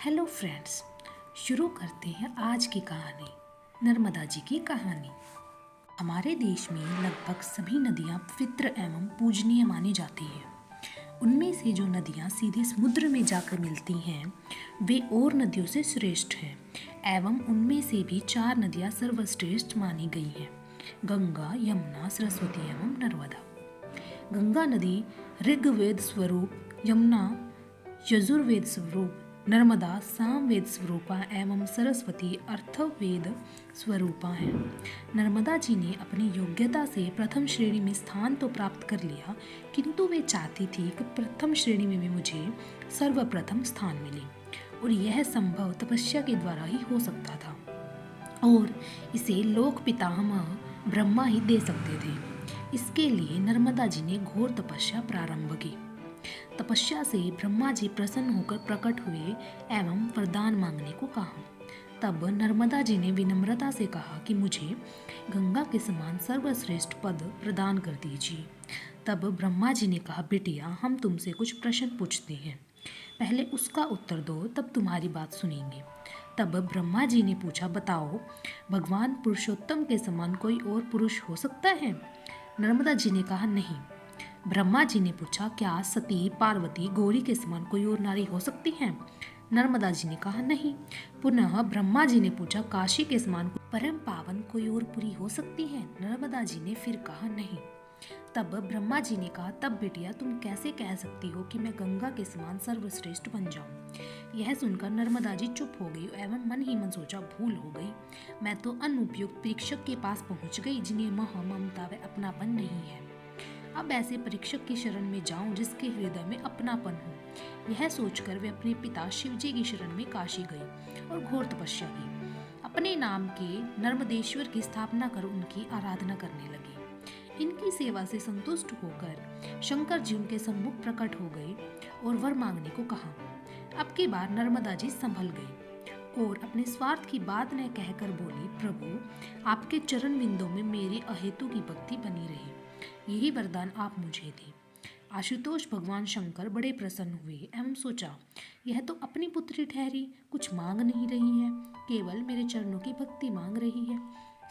Hello friends, शुरू करते हैं आज की कहानी। नर्मदा जी की कहानी। हमारे देश में लगभग सभी नदियाँ पवित्र एवं पूजनीय मानी जाती हैं। उनमें से जो नदियाँ सीधे समुद्र में जाकर मिलती हैं वे और नदियों से श्रेष्ठ हैं एवं उनमें से भी 4 नदियाँ सर्वश्रेष्ठ मानी गई हैं: गंगा, यमुना, सरस्वती एवं नर्मदा। गंगा नदी ऋग्वेद स्वरूप, यमुना यजुर्वेद स्वरूप, नर्मदा सामवेद स्वरूपा एवं सरस्वती अर्थवेद स्वरूपा है। नर्मदा जी ने अपनी योग्यता से प्रथम श्रेणी में स्थान तो प्राप्त कर लिया, किंतु वे चाहती थी कि प्रथम श्रेणी में भी मुझे सर्वप्रथम स्थान मिले, और यह संभव तपस्या के द्वारा ही हो सकता था, और इसे लोक पितामह ब्रह्मा ही दे सकते थे। इसके लिए नर्मदा जी ने घोर तपस्या प्रारंभ की। तपस्या से ब्रह्मा जी प्रसन्न होकर प्रकट हुए एवं वरदान मांगने को कहा। तब नर्मदा जी ने विनम्रता से कहा कि मुझे गंगा के समान सर्वश्रेष्ठ पद प्रदान कर दीजिए। तब ब्रह्मा जी ने कहा, बिटिया, हम तुमसे कुछ प्रश्न पूछते हैं, पहले उसका उत्तर दो, तब तुम्हारी बात सुनेंगे। तब ब्रह्मा जी ने पूछा, बताओ, भगवान पुरुषोत्तम के समान कोई और पुरुष हो सकता है? नर्मदा जी ने कहा, नहीं। ब्रह्मा जी ने पूछा, क्या सती, पार्वती, गौरी के समान कोई और नारी हो सकती है? नर्मदा जी ने कहा, नहीं। पुनः ब्रह्मा जी ने पूछा, काशी के समान परम पावन कोई और पुरी हो सकती है? नर्मदा जी ने फिर कहा, नहीं। तब ब्रह्मा जी ने कहा, तब बिटिया, तुम कैसे कह सकती हो कि मैं गंगा के समान सर्वश्रेष्ठ बन जाऊं? यह सुनकर नर्मदा जी चुप हो गई एवं मन ही मन सोचा, भूल हो गई। मैं तो अनुपयुक्त परीक्षक के पास पहुंच गई, जिन्हें मोह, ममता व अपनापन नहीं है। अब ऐसे परीक्षक की शरण में जाऊं जिसके हृदय में अपनापन हो। यह सोचकर वे अपने पिता शिवजी की शरण में काशी गई और घोर तपस्या की। अपने नाम के नर्मदेश्वर की स्थापना कर उनकी आराधना करने लगी। इनकी सेवा से संतुष्ट होकर शंकर जी उनके सम्मुख प्रकट हो गए और वर मांगने को कहा। अब की बार नर्मदा जी संभल गई और अपने स्वार्थ की बात न कहकर बोली, प्रभु, आपके चरण बिंदों में मेरी अहेतु की भक्ति बनी रही, यही वरदान आप मुझे दें। आशुतोष भगवान शंकर बड़े प्रसन्न हुए एवं सोचा, यह तो अपनी पुत्री ठहरी, कुछ मांग नहीं रही है, केवल मेरे चरणों की भक्ति मांग रही है।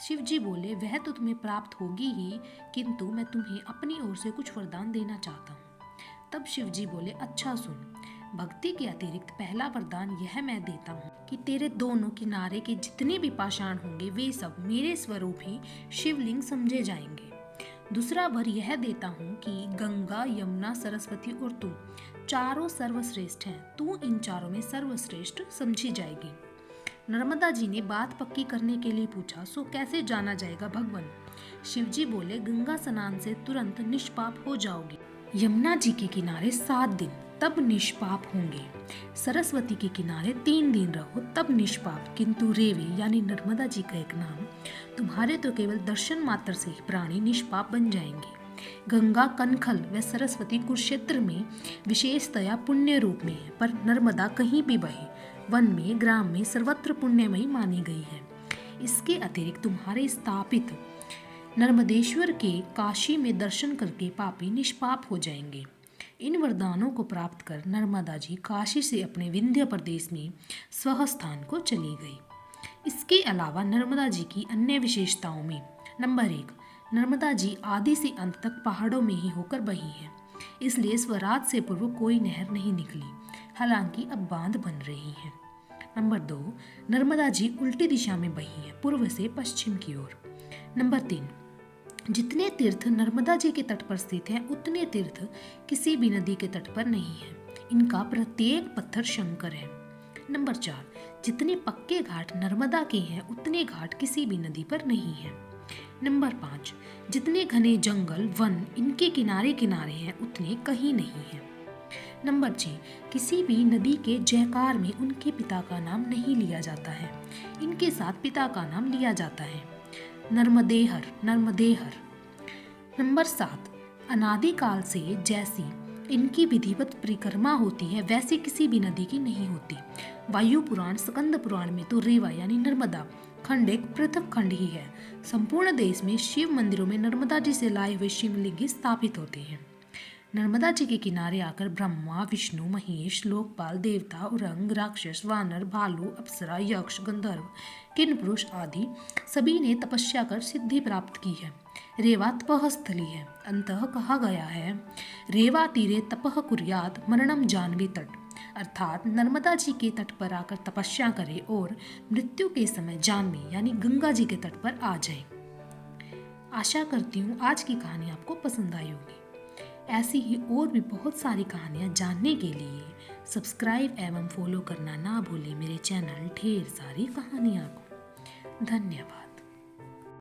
शिव जी बोले, वह तो तुम्हें प्राप्त होगी ही, किंतु मैं तुम्हें अपनी ओर से कुछ वरदान देना चाहता हूँ। तब शिव जी बोले, अच्छा सुन, भक्ति के अतिरिक्त पहला वरदान यह मैं देता हूँ कि तेरे दोनों किनारे के जितने भी पाषाण होंगे वे सब मेरे स्वरूप ही शिवलिंग समझे जाएंगे। दूसरा वर यह देता हूँ कि गंगा, यमुना, सरस्वती और तू चारों सर्वश्रेष्ठ हैं, तू इन चारों में सर्वश्रेष्ठ समझी जाएगी। नर्मदा जी ने बात पक्की करने के लिए पूछा, सो कैसे जाना जाएगा भगवान? शिव जी बोले, गंगा स्नान से तुरंत निष्पाप हो जाओगे, यमुना जी के किनारे 7 दिन, तब निष्पाप होंगे, सरस्वती के किनारे 3 दिन रहो, तब निष्पाप, किंतु रेवे यानी नर्मदा जी का एक नाम, तुम्हारे तो केवल दर्शन मात्र से ही प्राणी निष्पाप बन जाएंगे। गंगा कनखल व सरस्वती कुरुक्षेत्र में विशेषतया पुण्य रूप में है, पर नर्मदा कहीं भी बहे, वन में, ग्राम में, सर्वत्र पुण्यमयी मानी गई है। इसके अतिरिक्त तुम्हारे स्थापित नर्मदेश्वर के काशी में दर्शन करके पापी निष्पाप हो जाएंगे। इन वरदानों को प्राप्त कर नर्मदा जी काशी से अपने विंध्य प्रदेश में स्वस्थान को चली गई। इसके अलावा नर्मदा जी की अन्य विशेषताओं में नंबर 1, नर्मदा जी आदि से अंत तक पहाड़ों में ही होकर बही है, इसलिए स्वराज से पूर्व कोई नहर नहीं निकली, हालांकि अब बांध बन रही है। नंबर 2, नर्मदा जी उल्टी दिशा में बही है, पूर्व से पश्चिम की ओर। नंबर 3, जितने तीर्थ नर्मदा जी के तट पर स्थित हैं, उतने तीर्थ किसी भी नदी के तट पर नहीं है, इनका प्रत्येक पत्थर शंकर है। नंबर 4, जितने पक्के घाट नर्मदा के हैं, उतने घाट किसी भी नदी पर नहीं है। नंबर 5, जितने घने जंगल, वन इनके किनारे किनारे हैं, उतने कहीं नहीं है। नंबर 6, किसी भी नदी के जयकार में उनके पिता का नाम नहीं लिया जाता है, इनके साथ पिता का नाम लिया जाता है, नर्मदेहर, नर्मदेहर। नंबर 7, अनादिकाल से जैसी इनकी विधिवत परिक्रमा होती है, वैसी किसी भी नदी की नहीं होती। वायु पुराण, स्कंद पुराण में तो रेवा यानी नर्मदा खंड एक पृथक खंड ही है। संपूर्ण देश में शिव मंदिरों में नर्मदा जी से लाए हुए शिवलिंग स्थापित होते हैं। नर्मदा जी के किनारे आकर ब्रह्मा, विष्णु, महेश, लोकपाल, देवता, उरंग, राक्षस, वानर, भालू, अप्सरा, यक्ष, गंधर्व, किन्नपुरुष आदि सभी ने तपस्या कर सिद्धि प्राप्त की है। रेवा तपः स्थली है। अंतः कहा गया है, रेवा तीरे तपः कुर्यात् मरणम जानवी तट, अर्थात नर्मदा जी के तट पर आकर तपस्या करे और मृत्यु के समय जानवी यानी गंगा जी के तट पर आ जाए। आशा करती हूँ आज की कहानी आपको पसंद आई होगी। ऐसी ही और भी बहुत सारी कहानियाँ जानने के लिए सब्सक्राइब एवं फॉलो करना ना भूलें मेरे चैनल ढेर सारी कहानियाँ को। धन्यवाद।